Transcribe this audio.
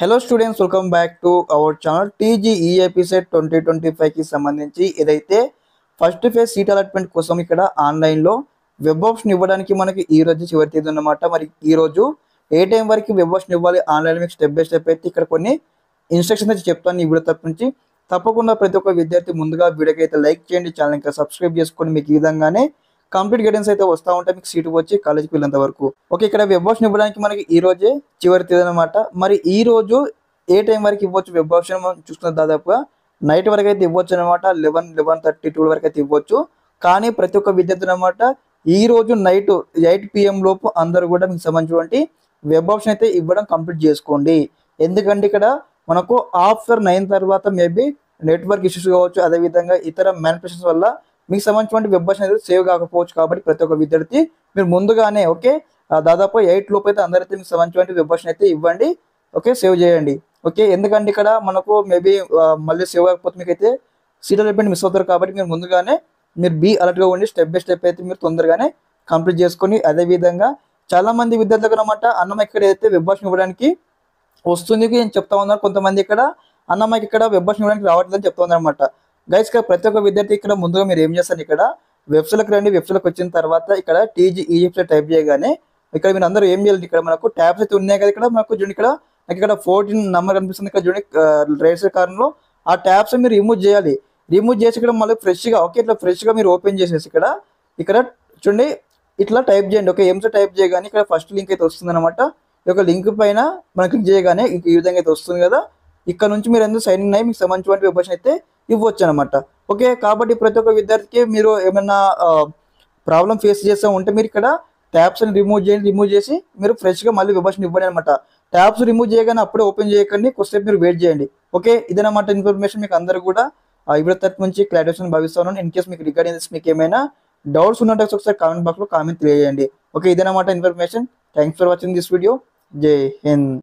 Hello students, welcome back to our channel. TGEAP CET 2025కి సంబంధించి ఏదైతే ఫస్ట్ ఫేజ్ సీట్ అలాట్మెంట్ కోసం ఇక్కడ ఆన్లైన్లో వెబ్ ఆప్షన్ ఇవ్వడానికి మనకి ఈ రోజు చివరి తేదీ అన్నమాట. మరి ఈ రోజు ఏ టైం వరకు వెబ్ ఆప్షన్ ఇవ్వాలి ఆన్లైన్లో మీకు స్టెప్ బై స్టెప్ అయితే ఇక్కడ కొన్ని ఇన్స్ట్రక్షన్స్ అయితే చెప్తాను ఈ వీడియో తరపు నుంచి. తప్పకుండా ప్రతి ఒక్క విద్యార్థి ముందుగా వీడియోకి అయితే లైక్ చేయండి, ఛానల్ ఇంకా సబ్స్క్రైబ్ చేసుకొని మీకు ఈ విధంగానే కంప్లీట్ గైడెన్స్ అయితే వస్తూ ఉంటాయి మీకు సీటు వచ్చి కాలేజీకి వెళ్ళేంత వరకు. ఓకే, ఇక్కడ వెబ్ ఆప్షన్ ఇవ్వడానికి మనకి ఈ రోజే చివరి తేదీ అనమాట. మరి ఈ రోజు ఏ టైం వరకు ఇవ్వచ్చు వెబ్ ఆప్షన్ మనం చూస్తున్న దాదాపుగా నైట్ వరకు అయితే ఇవ్వచ్చు అనమాట. 11:30 12 వరకు అయితే ఇవ్వచ్చు. కానీ ప్రతి ఒక్క విద్యార్థి అనమాట ఈ రోజు నైట్ 8 PM లోపు అందరూ కూడా మీకు సంబంధించినటువంటి వెబ్ ఆప్షన్ అయితే ఇవ్వడం కంప్లీట్ చేసుకోండి. ఎందుకంటే ఇక్కడ మనకు ఆఫ్టర్ 9 తర్వాత మేబీ నెట్వర్క్ ఇష్యూస్ కావచ్చు, అదేవిధంగా ఇతర మ్యానిపులేషన్స్ వల్ల మీకు సంబంధించిన వెబ్ ఆప్షన్ అయితే సేవ్ కాకపోవచ్చు. కాబట్టి ప్రతి ఒక్క విద్యార్థి మీరు ముందుగానే ఓకే దాదాపు 8 లోపు అయితే అందరైతే మీకు సంబంధించిన వెబ్ ఆప్షన్ అయితే ఇవ్వండి. ఓకే, సేవ్ చేయండి. ఓకే, ఎందుకంటే ఇక్కడ మనకు మేబీ మళ్ళీ సేవ్ కాకపోతే మీకు అయితే సీట్ అలాట్మెంట్ మిస్ అవుతారు. కాబట్టి మీరు ముందుగానే మీరు బీ అలర్ట్గా ఉండి స్టెప్ బై స్టెప్ అయితే మీరు తొందరగానే కంప్లీట్ చేసుకొని, అదేవిధంగా చాలామంది విద్యార్థులకు అనమాట అన్నం ఇక్కడ అయితే వెబ్ ఆప్షన్ ఇవ్వడానికి వస్తుంది అని చెప్తా ఉన్నారు. కొంతమంది ఇక్కడ అన్నమాకి ఇక్కడ వెబ్ ఆప్షన్ ఇవ్వడానికి రావట్లేదని చెప్తా ఉన్నారు అనమాట. గైస్ ఇక్కడ ప్రతి ఒక్క విద్యార్థి ఇక్కడ ముందుగా మీరు ఏం చేస్తారు, ఇక్కడ వెబ్సైట్కి రండి. వెబ్సైట్కి వచ్చిన తర్వాత ఇక్కడ టీజీఈఎఫ్ టైప్ చేయగానే ఇక్కడ మీరు అందరూ ఏం చేయాలి, ఇక్కడ మనకు ట్యాబ్స్ అయితే ఉన్నాయి కదా, ఇక్కడ మనకు చూడండి ఇక్కడ నాకు ఇక్కడ 14 నెంబర్ కనిపిస్తుంది. ఇక్కడ చూడండి రైట్ సైడ్ కార్నర్లో ఆ ట్యాబ్స్ మీరు రిమూవ్ చేయాలి. రిమూవ్ చేసి ఇక్కడ మళ్ళీ ఫ్రెష్గా ఓకే ఇట్లా ఫ్రెష్గా మీరు ఓపెన్ చేసేసి ఇక్కడ చూడండి ఇట్లా టైప్ చేయండి. ఓకే, ఎంసో టైప్ చేయగానే ఇక్కడ ఫస్ట్ లింక్ అయితే వస్తుంది అనమాట. ఈ యొక్క లింక్ పైన మనం క్లిక్ చేయగానే ఈ విధంగా అయితే వస్తుంది కదా. ఇక్కడ నుంచి మీరు ఎందుకు సైన్ ఇన్ అయ్యి మీకు సంబంధించిన వెబ్ ఆప్షన్ అయితే ఇవ్వచ్చు అనమాట. ఓకే, కాబట్టి ప్రతి ఒక్క విద్యార్థికి మీరు ఏమైనా ప్రాబ్లం ఫేస్ చేస్తూ ఉంటే మీరు ఇక్కడ ట్యాబ్స్ రిమూవ్ చేయండి. రిమూవ్ చేసి మీరు ఫ్రెష్గా మళ్ళీ వెబ్ ఆప్షన్ ఇవ్వండి అనమాట. ట్యాబ్స్ రిమూవ్ చేయగానే అప్పుడే ఓపెన్ చేయకండి, కొద్దిసేపు మీరు వెయిట్ చేయండి. ఓకే, ఇదనమాట ఇన్ఫర్మేషన్. మీకు అందరూ కూడా ఈ వీడియో తరపు నుంచి క్లారిఫికేషన్ భావిస్తున్నాను. ఇన్ కేస్ మీకు రిగార్డింగ్ మీకు ఏమైనా డౌట్స్ ఉన్నట్టు ఒకసారి కామెంట్ బాక్స్లో కామెంట్ తెలియజేయండి. ఓకే, ఇదనమాట information. Thanks for watching this video. జై హింద్.